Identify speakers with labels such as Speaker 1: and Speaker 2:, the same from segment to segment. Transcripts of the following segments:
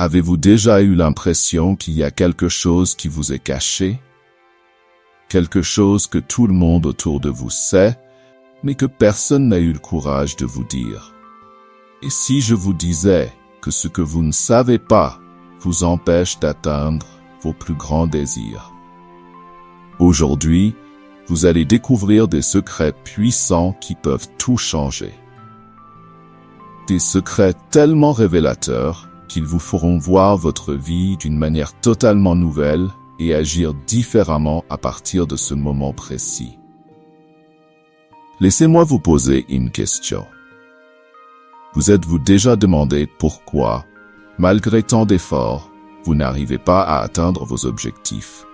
Speaker 1: Avez-vous déjà eu l'impression qu'il y a quelque chose qui vous est caché? Quelque chose que tout le monde autour de vous sait, mais que personne n'a eu le courage de vous dire. Et si je vous disais que ce que vous ne savez pas vous empêche d'atteindre vos plus grands désirs? Aujourd'hui, vous allez découvrir des secrets puissants qui peuvent tout changer. Des secrets tellement révélateurs qu'ils vous feront voir votre vie d'une manière totalement nouvelle et agir différemment à partir de ce moment précis. Laissez-moi vous poser une question. Vous êtes-vous déjà demandé pourquoi, malgré tant d'efforts, vous n'arrivez pas à atteindre vos objectifs?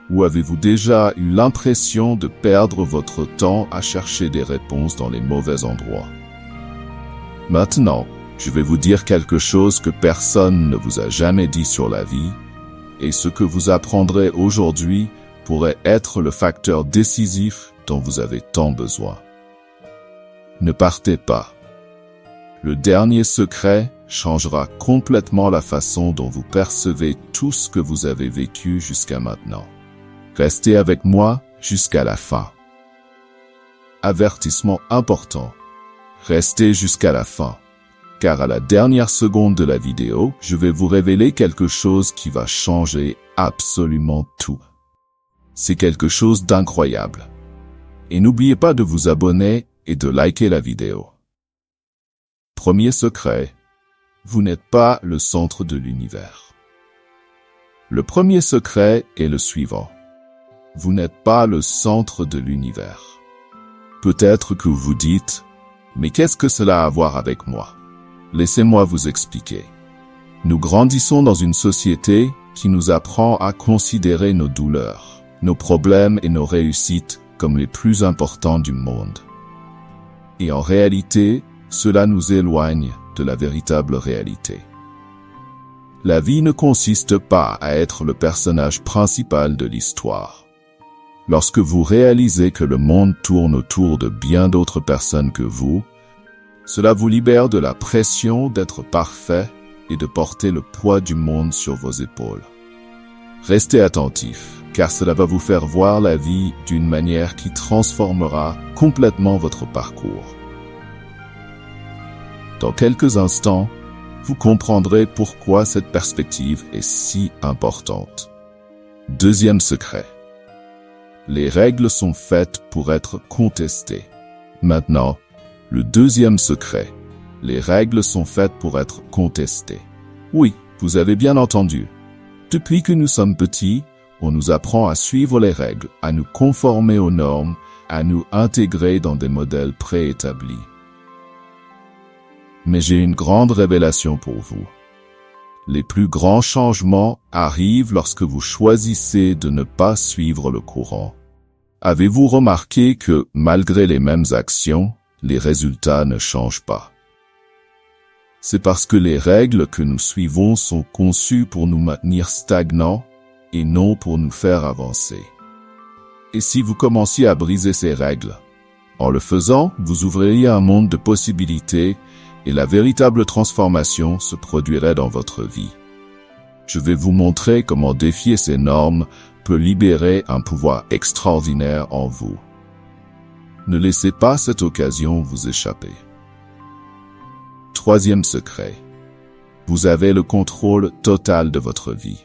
Speaker 1: Ou avez-vous déjà eu l'impression de perdre votre temps à chercher des réponses dans les mauvais endroits? Maintenant, je vais vous dire quelque chose que personne ne vous a jamais dit sur la vie, et ce que vous apprendrez aujourd'hui pourrait être le facteur décisif dont vous avez tant besoin. Ne partez pas. Le dernier secret changera complètement la façon dont vous percevez tout ce que vous avez vécu jusqu'à maintenant. Restez avec moi jusqu'à la fin. Avertissement important. Restez jusqu'à la fin, car à la dernière seconde de la vidéo, je vais vous révéler quelque chose qui va changer absolument tout. C'est quelque chose d'incroyable. Et n'oubliez pas de vous abonner et de liker la vidéo. Premier secret, vous n'êtes pas le centre de l'univers. Le premier secret est le suivant. Vous n'êtes pas le centre de l'univers. Peut-être que vous dites, mais qu'est-ce que cela a à voir avec moi? Laissez-moi vous expliquer. Nous grandissons dans une société qui nous apprend à considérer nos douleurs, nos problèmes et nos réussites comme les plus importants du monde. Et en réalité, cela nous éloigne de la véritable réalité. La vie ne consiste pas à être le personnage principal de l'histoire. Lorsque vous réalisez que le monde tourne autour de bien d'autres personnes que vous, cela vous libère de la pression d'être parfait et de porter le poids du monde sur vos épaules. Restez attentif, car cela va vous faire voir la vie d'une manière qui transformera complètement votre parcours. Dans quelques instants, vous comprendrez pourquoi cette perspective est si importante. Deuxième secret. Les règles sont faites pour être contestées. Maintenant, le deuxième secret. Les règles sont faites pour être contestées. Oui, vous avez bien entendu. Depuis que nous sommes petits, on nous apprend à suivre les règles, à nous conformer aux normes, à nous intégrer dans des modèles préétablis. Mais j'ai une grande révélation pour vous. Les plus grands changements arrivent lorsque vous choisissez de ne pas suivre le courant. Avez-vous remarqué que, malgré les mêmes actions, les résultats ne changent pas? C'est parce que les règles que nous suivons sont conçues pour nous maintenir stagnants et non pour nous faire avancer. Et si vous commenciez à briser ces règles? En le faisant, vous ouvririez un monde de possibilités et la véritable transformation se produirait dans votre vie. Je vais vous montrer comment défier ces normes peut libérer un pouvoir extraordinaire en vous. Ne laissez pas cette occasion vous échapper. Troisième secret. Vous avez le contrôle total de votre vie.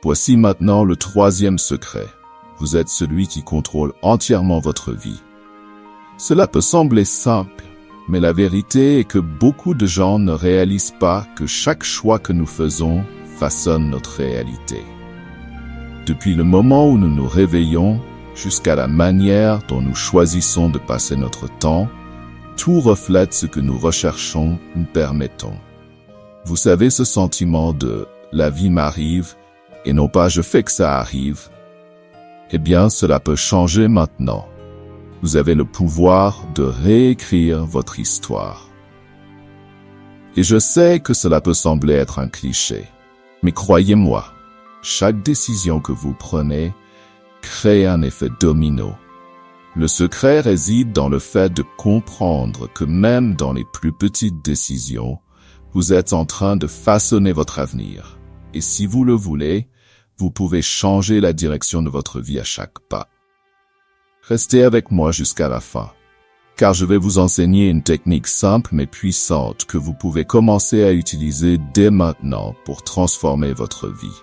Speaker 1: Voici maintenant le troisième secret. Vous êtes celui qui contrôle entièrement votre vie. Cela peut sembler simple, mais la vérité est que beaucoup de gens ne réalisent pas que chaque choix que nous faisons façonne notre réalité. Depuis le moment où nous nous réveillons jusqu'à la manière dont nous choisissons de passer notre temps, tout reflète ce que nous recherchons, nous permettons. Vous savez ce sentiment de « la vie m'arrive » et non pas « je fais que ça arrive ». Eh bien, cela peut changer maintenant. Vous avez le pouvoir de réécrire votre histoire. Et je sais que cela peut sembler être un cliché, mais croyez-moi, chaque décision que vous prenez crée un effet domino. Le secret réside dans le fait de comprendre que même dans les plus petites décisions, Vous êtes en train de façonner votre avenir. Et si vous le voulez, vous pouvez changer la direction de votre vie à chaque pas. Restez avec moi jusqu'à la fin, car je vais vous enseigner une technique simple mais puissante que vous pouvez commencer à utiliser dès maintenant pour transformer votre vie.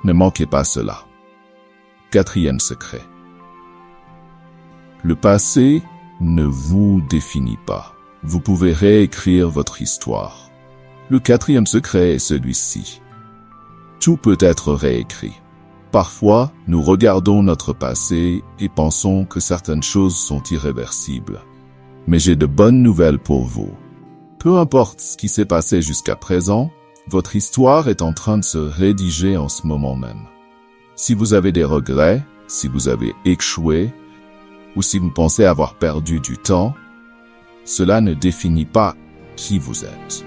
Speaker 1: Ne manquez pas cela. 4e secret. Le passé ne vous définit pas. Vous pouvez réécrire votre histoire. Le 4e secret est celui-ci. Tout peut être réécrit. Parfois, nous regardons notre passé et pensons que certaines choses sont irréversibles. Mais j'ai de bonnes nouvelles pour vous. Peu importe ce qui s'est passé jusqu'à présent, votre histoire est en train de se rédiger en ce moment même. Si vous avez des regrets, si vous avez échoué, ou si vous pensez avoir perdu du temps, cela ne définit pas qui vous êtes.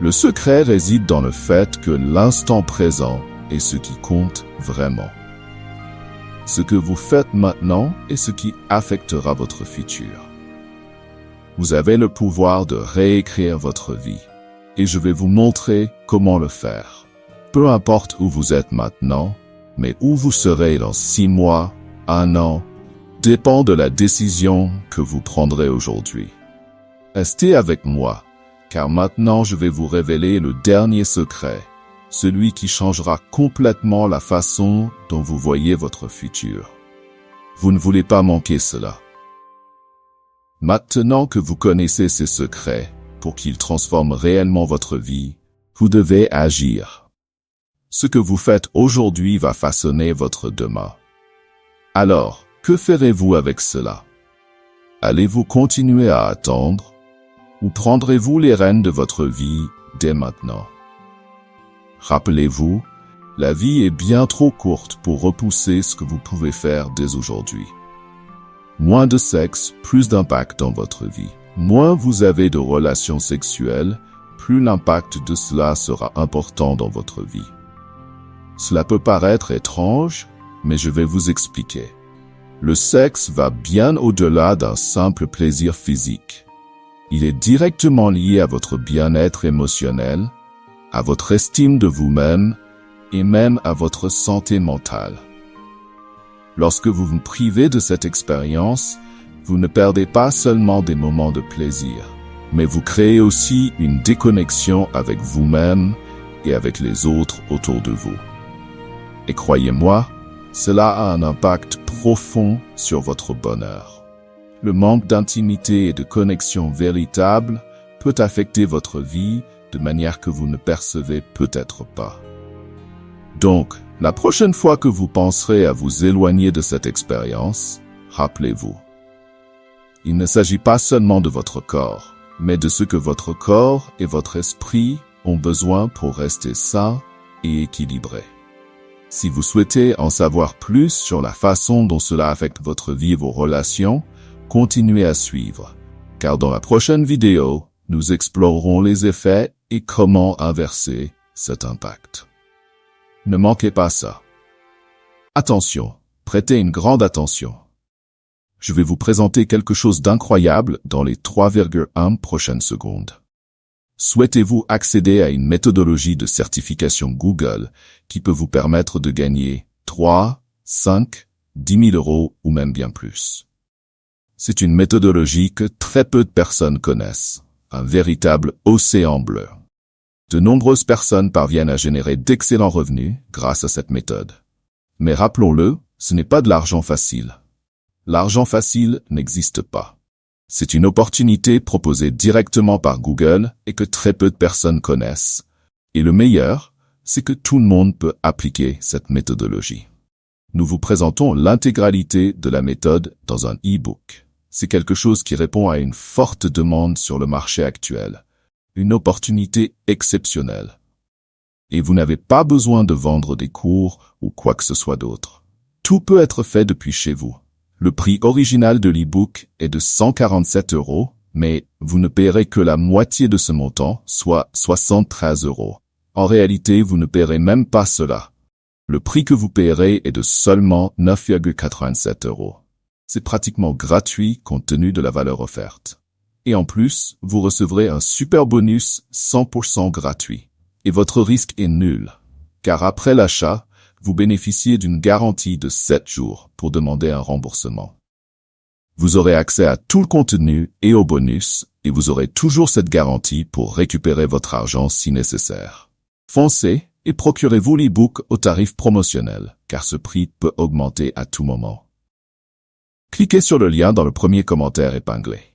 Speaker 1: Le secret réside dans le fait que l'instant présent est ce qui compte vraiment. Ce que vous faites maintenant est ce qui affectera votre futur. Vous avez le pouvoir de réécrire votre vie, et je vais vous montrer comment le faire. Peu importe où vous êtes maintenant, mais où vous serez dans 6 mois, 1 an, dépend de la décision que vous prendrez aujourd'hui. Restez avec moi, car maintenant je vais vous révéler le dernier secret, celui qui changera complètement la façon dont vous voyez votre futur. Vous ne voulez pas manquer cela. Maintenant que vous connaissez ces secrets, pour qu'ils transforment réellement votre vie, vous devez agir. Ce que vous faites aujourd'hui va façonner votre demain. Alors, que ferez-vous avec cela? Allez-vous continuer à attendre? Ou prendrez-vous les rênes de votre vie dès maintenant? Rappelez-vous, la vie est bien trop courte pour repousser ce que vous pouvez faire dès aujourd'hui. Moins de sexe, plus d'impact dans votre vie. Moins vous avez de relations sexuelles, plus l'impact de cela sera important dans votre vie. Cela peut paraître étrange, mais je vais vous expliquer. Le sexe va bien au-delà d'un simple plaisir physique. Il est directement lié à votre bien-être émotionnel, à votre estime de vous-même et même à votre santé mentale. Lorsque vous vous privez de cette expérience, vous ne perdez pas seulement des moments de plaisir, mais vous créez aussi une déconnexion avec vous-même et avec les autres autour de vous. Et croyez-moi, cela a un impact profond sur votre bonheur. Le manque d'intimité et de connexion véritable peut affecter votre vie de manière que vous ne percevez peut-être pas. Donc, la prochaine fois que vous penserez à vous éloigner de cette expérience, rappelez-vous. Il ne s'agit pas seulement de votre corps, mais de ce que votre corps et votre esprit ont besoin pour rester sains et équilibrés. Si vous souhaitez en savoir plus sur la façon dont cela affecte votre vie et vos relations, continuez à suivre, car dans la prochaine vidéo, nous explorerons les effets et comment inverser cet impact. Ne manquez pas ça. Attention, prêtez une grande attention. Je vais vous présenter quelque chose d'incroyable dans les 3,1 prochaines secondes. Souhaitez-vous accéder à une méthodologie de certification Google qui peut vous permettre de gagner 3, 5, 10 000 euros ou même bien plus? C'est une méthodologie que très peu de personnes connaissent, un véritable océan bleu. De nombreuses personnes parviennent à générer d'excellents revenus grâce à cette méthode. Mais rappelons-le, ce n'est pas de l'argent facile. L'argent facile n'existe pas. C'est une opportunité proposée directement par Google et que très peu de personnes connaissent. Et le meilleur, c'est que tout le monde peut appliquer cette méthodologie. Nous vous présentons l'intégralité de la méthode dans un e-book. C'est quelque chose qui répond à une forte demande sur le marché actuel. Une opportunité exceptionnelle. Et vous n'avez pas besoin de vendre des cours ou quoi que ce soit d'autre. Tout peut être fait depuis chez vous. Le prix original de l'e-book est de 147 €, mais vous ne paierez que la moitié de ce montant, soit 73 €. En réalité, vous ne paierez même pas cela. Le prix que vous paierez est de seulement 9,87 €. C'est pratiquement gratuit compte tenu de la valeur offerte. Et en plus, vous recevrez un super bonus 100% gratuit. Et votre risque est nul. Car après l'achat, vous bénéficiez d'une garantie de 7 jours pour demander un remboursement. Vous aurez accès à tout le contenu et aux bonus, et vous aurez toujours cette garantie pour récupérer votre argent si nécessaire. Foncez et procurez-vous l'e-book au tarif promotionnel, car ce prix peut augmenter à tout moment. Cliquez sur le lien dans le premier commentaire épinglé.